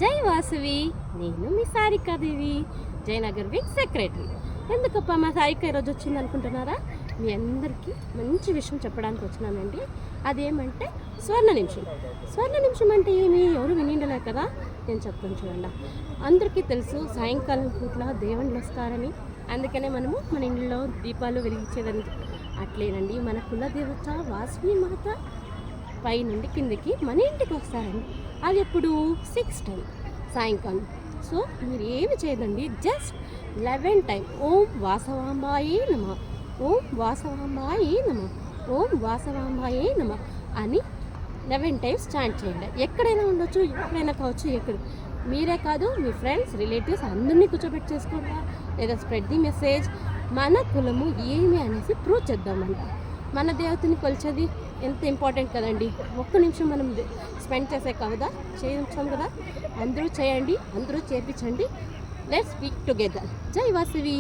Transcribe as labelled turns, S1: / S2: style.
S1: జై వాసవి. నేను మీ సారికాదేవి, Jayanagar wing secretary. ఎందుకప్ప మా సారిక ఈరోజు వచ్చింది అనుకుంటున్నారా? మీ అందరికీ మంచి విషయం చెప్పడానికి వచ్చినానండి. అదేమంటే స్వర్ణ నిమిషం. స్వర్ణ నిమిషం అంటే ఏమి, ఎవరు వినిండలే కదా, నేను చెప్తాను చూడండి. అందరికీ తెలుసు సాయంకాలం పూట్ల దేవుళ్ళు వస్తారని, అందుకనే మనము మన ఇంట్లో దీపాలు వెలిగించేదని. అట్లేనండి, మన కులదేవత వాసవి మాత పై నుండి కిందకి మన ఇంటికి వస్తారండి. అది ఎప్పుడు 6 టైం సాయంకాలం. సో మీరు ఏమి చేయదండి, జస్ట్ 11 టైం ఓం వాసవాంబాయే నమ, ఓం వాసవాంబాయే నమ, ఓం వాసవాంబాయే నమ అని 11 టైమ్స్ చాంట్ చేయండి. ఎక్కడైనా ఉండొచ్చు, ఎక్కడైనా కావచ్చు. మీరే కాదు, మీ ఫ్రెండ్స్, రిలేటివ్స్ అందరినీ కూర్చోబెట్టి చేసుకోండి, లేదా స్ప్రెడ్ ది మెసేజ్. మన కులము ఏమి అనేసి ప్రూవ్ చేద్దామంట. మన దేవతని కొలిచేది ఎంత ఇంపార్టెంట్ కదండి. ఒక్క నిమిషం మనం స్పెండ్ చేసే కదా, చేయించాం కదా. అందరూ చేయండి, అందరూ చేపించండి. Let's speak together. జై వాసవి.